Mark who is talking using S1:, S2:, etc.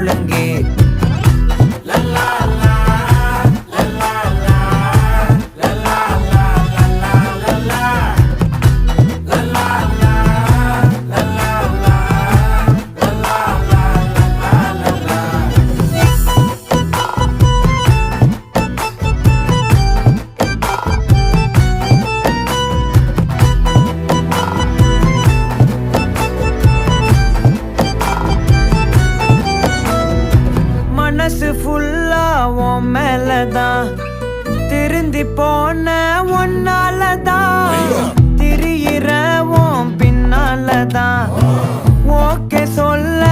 S1: ஒழுங்கே மனசு ஃபுல்லா உன் மேலதான் திருந்தி போன ஒன்னாலதான் திரியிற உன் பின்னாலதான் ஓகே சொல்ல